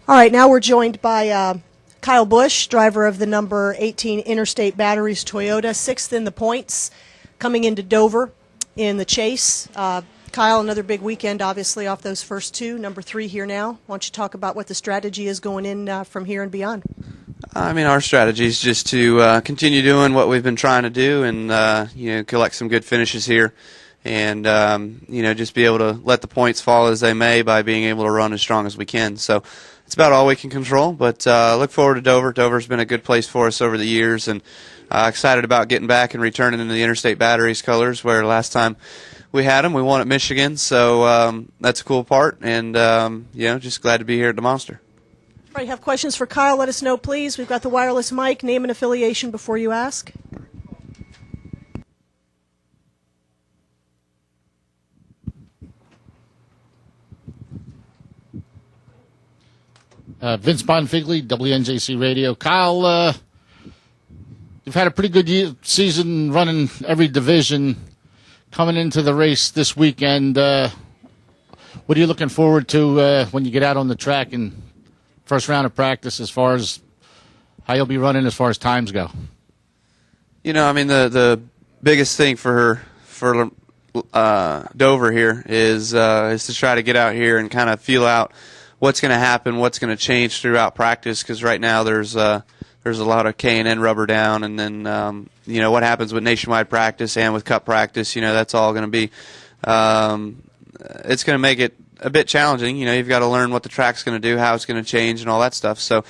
All right, now we're joined by Kyle Busch, driver of the number 18 Interstate Batteries Toyota, sixth in the points, coming into Dover in the chase. Kyle, another big weekend, obviously, off those first two. Number 3 here now. Why don't you talk about what the strategy is going in from here and beyond? I mean, our strategy is just to continue doing what we've been trying to do and, collect some good finishes here and, just be able to let the points fall as they may by being able to run as strong as we can. So it's about all we can control, but look forward to Dover. Dover's been a good place for us over the years, and excited about getting back and returning into the Interstate Batteries colors, where last time we had them, we won at Michigan, so that's a cool part, and, just glad to be here at the Monster. All right, you have questions for Kyle, let us know, please. We've got the wireless mic. Name and affiliation before you ask. Vince Bonfigley, WNJC Radio. Kyle, you've had a pretty good season running every division. Coming into the race this weekend, what are you looking forward to when you get out on the track and first round of practice as far as how you'll be running as far as times go? The biggest thing for Dover here is to try to get out here and kind of feel out what's going to happen, what's going to change throughout practice, because right now there's a lot of K&N rubber down, and then what happens with nationwide practice and with cup practice, that's all going to be it's going to make it a bit challenging. You've got to learn what the track's going to do, how it's going to change, and all that stuff. So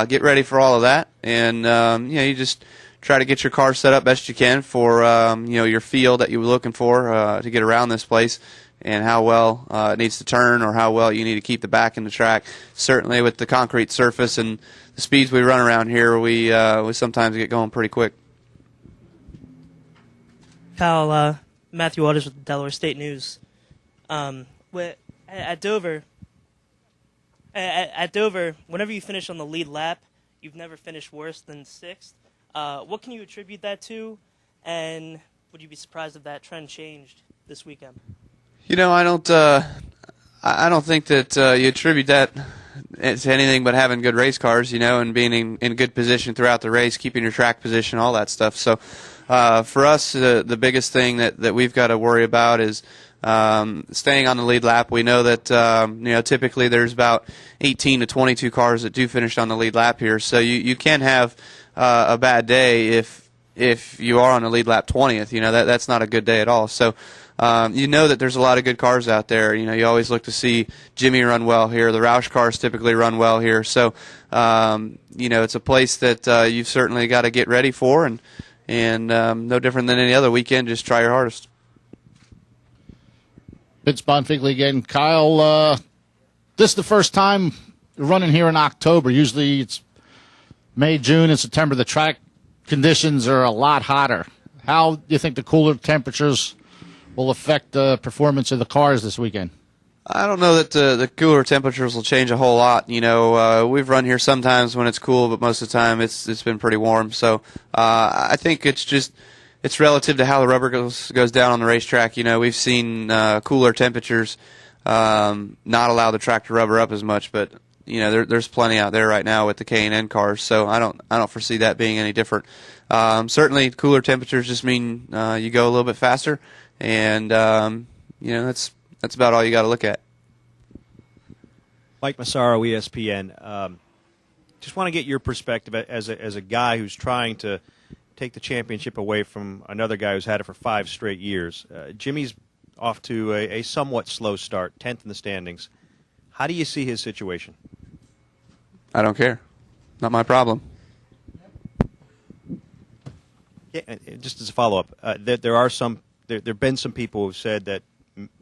get ready for all of that, and you just try to get your car set up best you can for your feel that you were looking for to get around this place, and how well it needs to turn, or how well you need to keep the back in the track. Certainly with the concrete surface and the speeds we run around here, we sometimes get going pretty quick. Kyle, Matthew Waters with the Delaware State News. At Dover, whenever you finish on the lead lap, you've never finished worse than 6th. What can you attribute that to, and would you be surprised if that trend changed this weekend? I don't think that you attribute that to anything but having good race cars, and being in good position throughout the race, keeping your track position, all that stuff. So for us, the biggest thing that we've got to worry about is staying on the lead lap. We know that typically there's about 18 to 22 cars that do finish on the lead lap here. So you can have a bad day if you are on the lead lap 20th. That's not a good day at all. So that there's a lot of good cars out there. You always look to see Jimmie run well here. The Roush cars typically run well here. So, it's a place that you've certainly got to get ready for, and no different than any other weekend. Just try your hardest. Vince Bonfigley again. Kyle, this is the first time you're running here in October. Usually it's May, June, and September. The track conditions are a lot hotter. How do you think the cooler temperatures will affect the performance of the cars this weekend? I don't know that the cooler temperatures will change a whole lot. We've run here sometimes when it's cool, but most of the time it's been pretty warm. So I think it's relative to how the rubber goes down on the racetrack. We've seen cooler temperatures not allow the track to rubber up as much, but there's plenty out there right now with the K&N cars. So I don't foresee that being any different. Certainly, cooler temperatures just mean you go a little bit faster. And, that's about all you got to look at. Mike Massaro, ESPN. Just want to get your perspective as a guy who's trying to take the championship away from another guy who's had it for 5 straight years. Jimmie's off to a somewhat slow start, 10th in the standings. How do you see his situation? I don't care. Not my problem. Yeah, just as a follow-up, there have been some people who've said that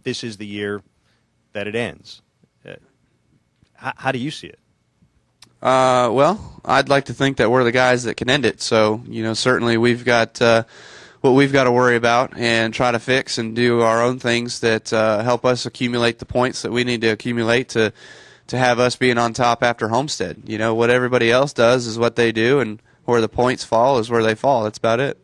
this is the year that it ends. How do you see it? Well, I'd like to think that we're the guys that can end it. So, certainly we've got what we've got to worry about and try to fix and do our own things that help us accumulate the points that we need to accumulate to have us being on top after Homestead. What everybody else does is what they do, and where the points fall is where they fall. That's about it.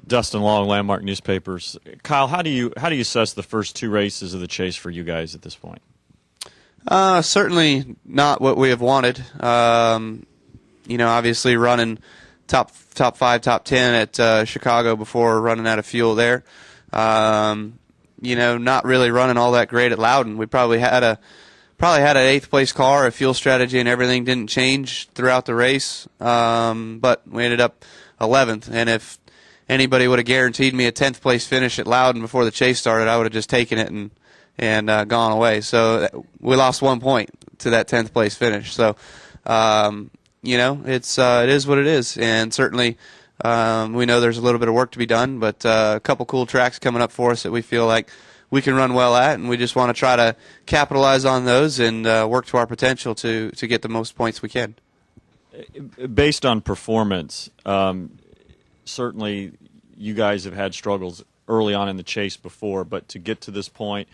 Dustin Long, Landmark Newspapers. Kyle, how do you assess the first 2 races of the chase for you guys at this point? Certainly not what we have wanted. Obviously running top 5, top 10 at Chicago before running out of fuel there. Not really running all that great at Loudon. We probably had an 8th place car. A fuel strategy and everything didn't change throughout the race, but we ended up 11th. And if anybody would have guaranteed me a 10th place finish at Loudon before the chase started, I would have just taken it and gone away. So we lost 1 point to that 10th place finish. So it is what it is, and certainly we know there's a little bit of work to be done, but a couple cool tracks coming up for us that we feel like we can run well at, and we just want to try to capitalize on those and work to our potential to get the most points we can. Based on performance, certainly you guys have had struggles early on in the chase before, but to get to this point,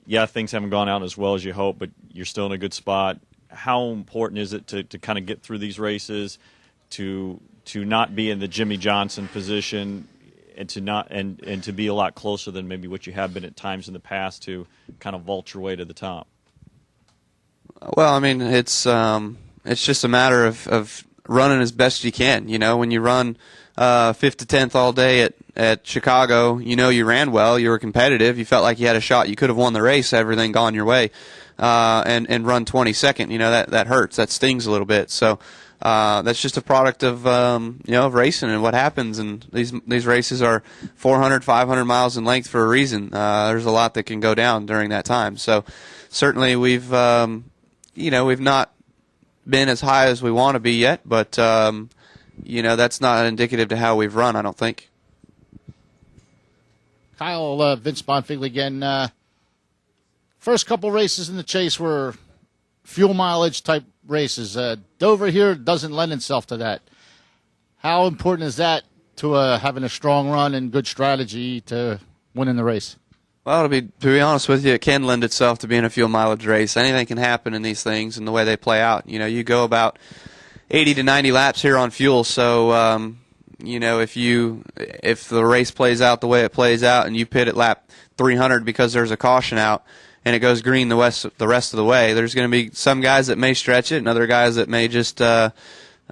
yeah, things haven't gone out as well as you hope, but you're still in a good spot. How important is it to kind of get through these races, to not be in the Jimmie Johnson position, and to be a lot closer than maybe what you have been at times in the past to kind of vault your way to the top? Well, I mean, it's just a matter of running as best you can. When you run 5th to 10th all day at Chicago, you ran well, you were competitive, you felt like you had a shot, you could have won the race, everything gone your way, and run 22nd. That hurts, that stings a little bit. So that's just a product of of racing and what happens. And these races are 400, 500 miles in length for a reason. There's a lot that can go down during that time. So certainly we've not been as high as we want to be yet, but that's not indicative to how we've run, I don't think. Kyle, Vince Bonfiglio again. First couple races in the chase were fuel mileage type races. Dover here doesn't lend itself to that. How important is that to having a strong run and good strategy to winning the race? Well, to be honest with you, it can lend itself to being a fuel mileage race. Anything can happen in these things and the way they play out. You go about 80 to 90 laps here on fuel, so if the race plays out the way it plays out and you pit at lap 300 because there's a caution out and it goes green the rest of the way, there's going to be some guys that may stretch it and other guys that may just do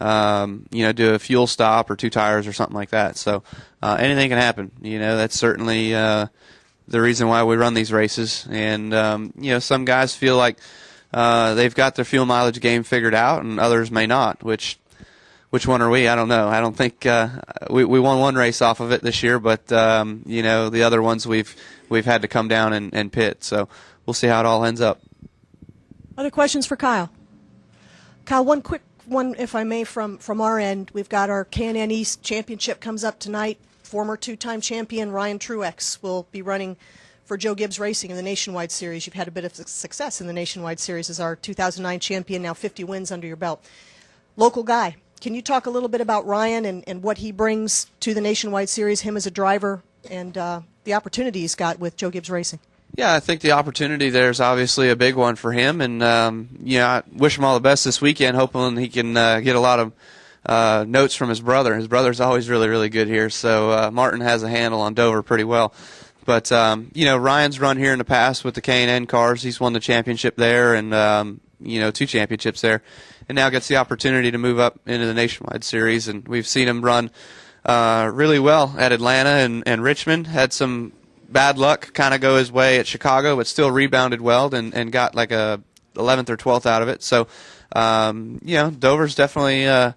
a fuel stop or 2 tires or something like that. So anything can happen. That's certainly the reason why we run these races. And some guys feel like they've got their fuel mileage game figured out, and others may not. Which one are we? I don't know. I don't think we won one race off of it this year, but the other ones we've had to come down and pit. So we'll see how it all ends up. Other questions for Kyle? Kyle, one quick one, if I may, from our end. We've got our K&N East Championship comes up tonight. Former 2-time champion Ryan Truex will be running for Joe Gibbs Racing in the Nationwide Series. You've had a bit of success in the Nationwide Series as our 2009 champion, now 50 wins under your belt. Local guy. Can you talk a little bit about Ryan and what he brings to the Nationwide Series, him as a driver, and the opportunity he's got with Joe Gibbs Racing? Yeah, I think the opportunity there is obviously a big one for him, and I wish him all the best this weekend, hoping he can get a lot of notes from his brother. His brother's always really, really good here, so Martin has a handle on Dover pretty well. But, Ryan's run here in the past with the K&N cars. He's won the championship there and, 2 championships there, and now gets the opportunity to move up into the Nationwide Series. And we've seen him run really well at Atlanta and Richmond. Had some bad luck kind of go his way at Chicago, but still rebounded well and got like a 11th or 12th out of it. So, Dover's definitely a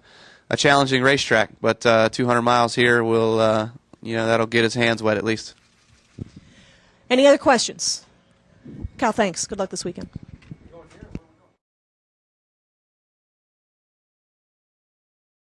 challenging racetrack, but 200 miles here will, that'll get his hands wet at least. Any other questions? Kyle, thanks. Good luck this weekend.